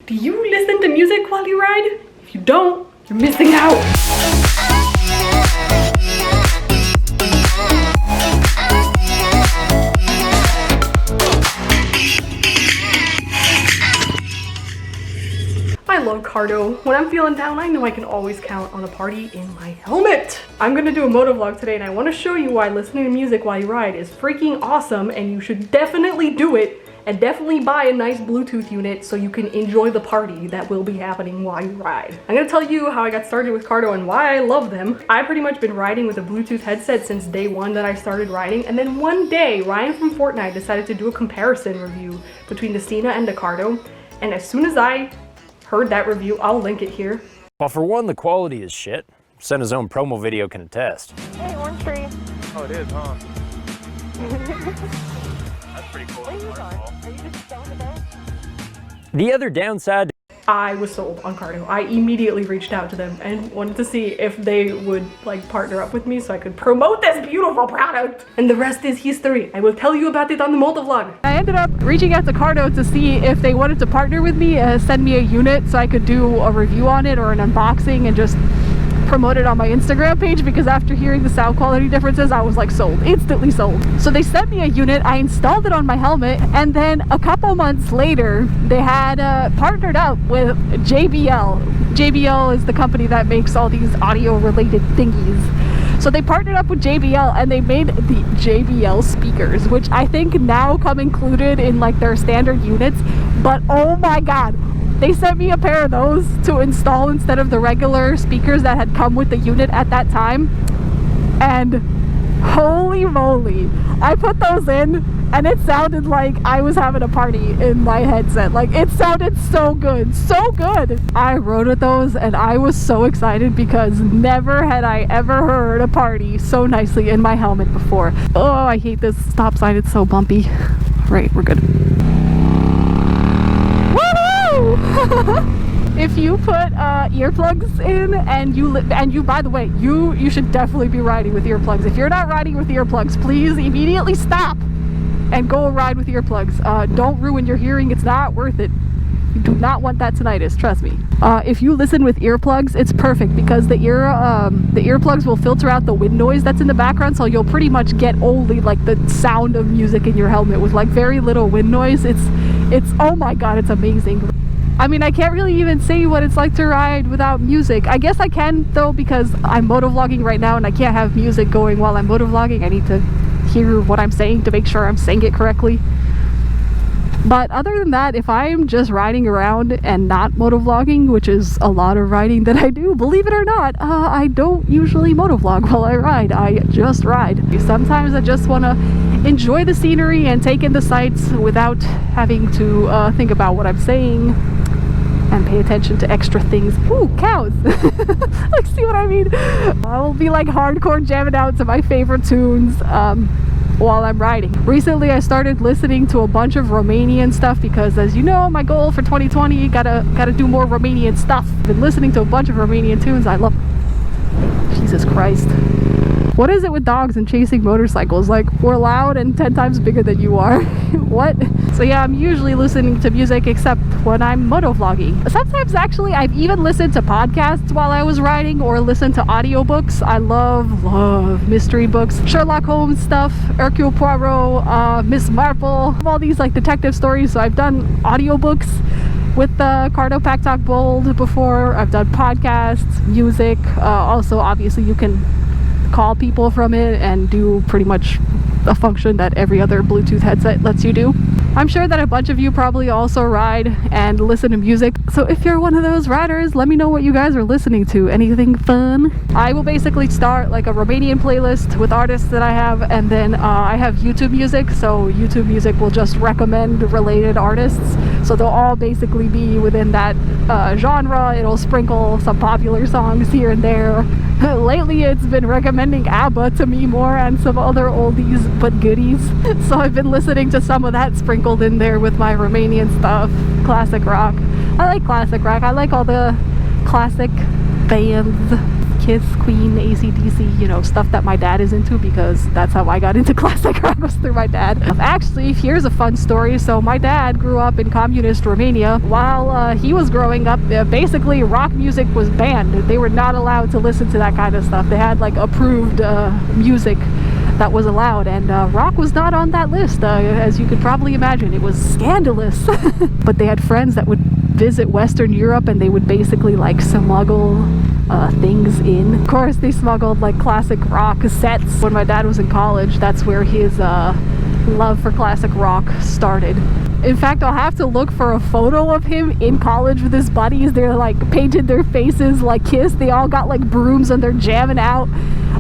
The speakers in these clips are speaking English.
Do you listen to music while you ride? If you don't, you're missing out. I love Cardo. When I'm feeling down, I know I can always count on a party in my helmet. I'm gonna do a motovlog today and I wanna show you why listening to music while you ride is freaking awesome, and you should definitely do it, and definitely buy a nice Bluetooth unit so you can enjoy the party that will be happening while you ride. I'm gonna tell you how I got started with Cardo and why I love them. I've pretty much been riding with a Bluetooth headset since day one that I started riding, and then one day, Ryan from Fortnite decided to do a comparison review between the Sena and the Cardo, and as soon as I heard that review, I'll link it here. Well, for one, the quality is shit. Senna's own promo video can attest. Hey, orange tree. Oh, it is, huh? That's pretty cool. Where are you going? Are you just down the boat? The other downside, I was sold on Cardo. I immediately reached out to them and wanted to see if they would like partner up with me so I could promote this beautiful product. And the rest is history. I will tell you about it on the motovlog. I ended up reaching out to Cardo to see if they wanted to partner with me, send me a unit so I could do a review on it or an unboxing and just promote it on my Instagram page, because after hearing the sound quality differences, I was like sold, instantly sold. So they sent me a unit, I installed it on my helmet, and then a couple months later, they had partnered up with JBL. JBL is the company that makes all these audio related thingies. So they partnered up with JBL and they made the JBL speakers, which I think now come included in like their standard units, but oh my god, they sent me a pair of those to install instead of the regular speakers that had come with the unit at that time. And holy moly, I put those in and it sounded like I was having a party in my headset. Like, it sounded so good, so good. I rode with those and I was so excited because never had I ever heard a party so nicely in my helmet before. Oh, I hate this stop sign, it's so bumpy. Right, we're good. If you put earplugs in and you by the way, you should definitely be riding with earplugs. If you're not riding with earplugs, please immediately stop and go ride with earplugs. Don't ruin your hearing, it's not worth it. You do not want that tinnitus, trust me. If you listen with earplugs, it's perfect because the earplugs will filter out the wind noise that's in the background, so you'll pretty much get only like the sound of music in your helmet with like very little wind noise. It's oh my god, it's amazing. I mean, I can't really even say what it's like to ride without music. I guess I can though, because I'm motovlogging right now and I can't have music going while I'm motovlogging. I need to hear what I'm saying to make sure I'm saying it correctly. But other than that, if I'm just riding around and not motovlogging, which is a lot of riding that I do, believe it or not, I don't usually motovlog while I ride. I just ride. Sometimes I just want to enjoy the scenery and take in the sights without having to think about what I'm saying and pay attention to extra things. Ooh, cows! Like, see what I mean? I will be like hardcore jamming out to my favorite tunes while I'm riding. Recently I started listening to a bunch of Romanian stuff because, as you know, my goal for 2020, gotta do more Romanian stuff. I've been listening to a bunch of Romanian tunes. I love... Jesus Christ. What is it with dogs and chasing motorcycles? Like, we're loud and 10 times bigger than you are. What? So yeah, I'm usually listening to music except when I'm motovlogging. Sometimes actually I've even listened to podcasts while I was riding or listened to audiobooks. I love mystery books, Sherlock Holmes stuff, Hercule Poirot, Miss Marple, all these like detective stories. So I've done audiobooks with the Cardo Pack Talk Bold before. I've done podcasts, music. Also, obviously you can call people from it and do pretty much a function that every other Bluetooth headset lets you do. I'm sure that a bunch of you probably also ride and listen to music, so if you're one of those riders, let me know what you guys are listening to. Anything fun? I will basically start like a Romanian playlist with artists that I have, and then I have YouTube music, so YouTube music will just recommend related artists, so they'll all basically be within that genre. It'll sprinkle some popular songs here and there. Lately it's been recommending ABBA to me more and some other oldies but goodies, so I've been listening to some of that sprinkled in there with my Romanian stuff. Classic rock. I like classic rock. I like all the classic bands. Kiss, Queen, AC/DC, you know, stuff that my dad is into, because that's how I got into classic rock, was through my dad. Actually, here's a fun story. So my dad grew up in communist Romania. While he was growing up, basically rock music was banned. They were not allowed to listen to that kind of stuff. They had like approved music that was allowed, and rock was not on that list. As you could probably imagine, it was scandalous. But they had friends that would visit Western Europe, and they would basically like smuggle things in. Of course, they smuggled like classic rock cassettes. When my dad was in college, that's where his love for classic rock started. In fact, I'll have to look for a photo of him in college with his buddies. They're like painted their faces like Kiss. They all got like brooms and they're jamming out.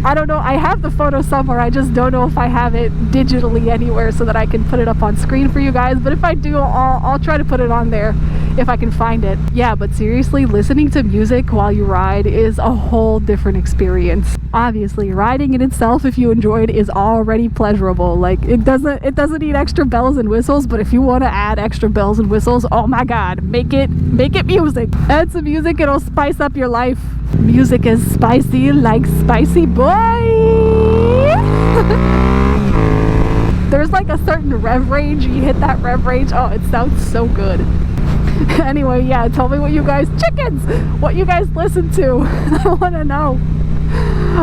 I don't know, I have the photo somewhere. I just don't know if I have it digitally anywhere so that I can put it up on screen for you guys. But if I do, I'll try to put it on there if I can find it. Yeah, but seriously, listening to music while you ride is a whole different experience. Obviously, riding in itself, if you enjoy it, is already pleasurable. Like, it doesn't need extra bells and whistles, but if you want to add extra bells and whistles, oh my god, make it music. Add some music, it'll spice up your life. Music is spicy like spicy boy. There's like a certain rev range. You hit that rev range, oh, it sounds so good. Anyway, yeah, tell me what you guys listen to. I want to know.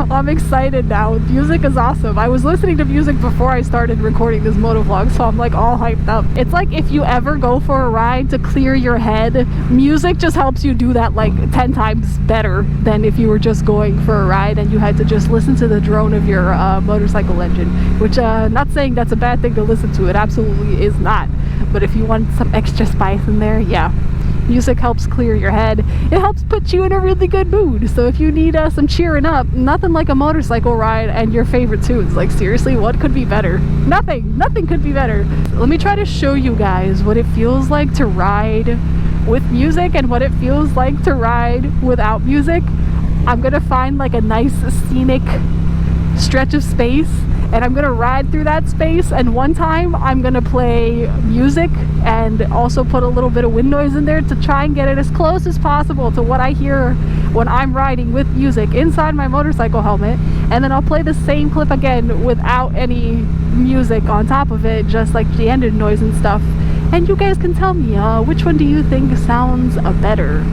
I'm excited now. Music is awesome. I was listening to music before I started recording this motovlog, so I'm like all hyped up. It's like if you ever go for a ride to clear your head, music just helps you do that like 10 times better than if you were just going for a ride and you had to just listen to the drone of your motorcycle engine, which not saying that's a bad thing to listen to. It absolutely is not. But if you want some extra spice in there, yeah. Music helps clear your head. It helps put you in a really good mood. So if you need some cheering up, nothing like a motorcycle ride and your favorite tunes. Like seriously, what could be better? Nothing could be better. Let me try to show you guys what it feels like to ride with music and what it feels like to ride without music. I'm gonna find like a nice scenic stretch of space, and I'm gonna ride through that space, and one time I'm gonna play music and also put a little bit of wind noise in there to try and get it as close as possible to what I hear when I'm riding with music inside my motorcycle helmet, and then I'll play the same clip again without any music on top of it, just like the engine noise and stuff, and you guys can tell me which one do you think sounds better.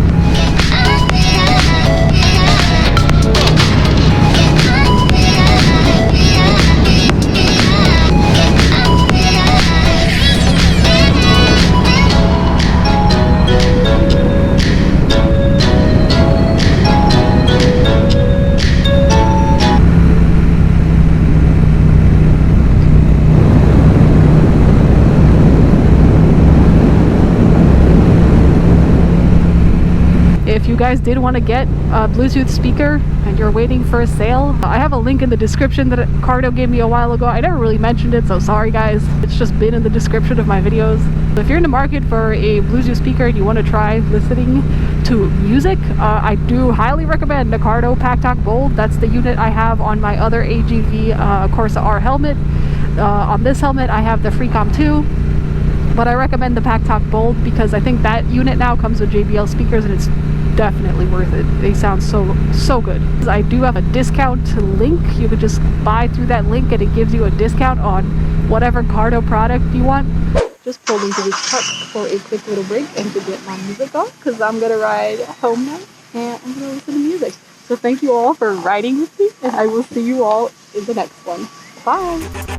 If you guys did want to get a Bluetooth speaker and you're waiting for a sale, I have a link in the description that Cardo gave me a while ago. I never really mentioned it, so sorry guys. It's just been in the description of my videos. So if you're in the market for a Bluetooth speaker and you want to try listening to music, I do highly recommend the Cardo Pack Bold. That's the unit I have on my other AGV Corsa R helmet. On this helmet I have the Freecom 2, but I recommend the Pack Bold because I think that unit now comes with JBL speakers and it's definitely worth it. They sound so good. I do have a discount link. You could just buy through that link and it gives you a discount on whatever Cardo product you want. Just pulled into this park for a quick little break and to get my music off because I'm gonna ride home now and I'm gonna listen to music. So thank you all for riding with me, and I will see you all in the next one. Bye!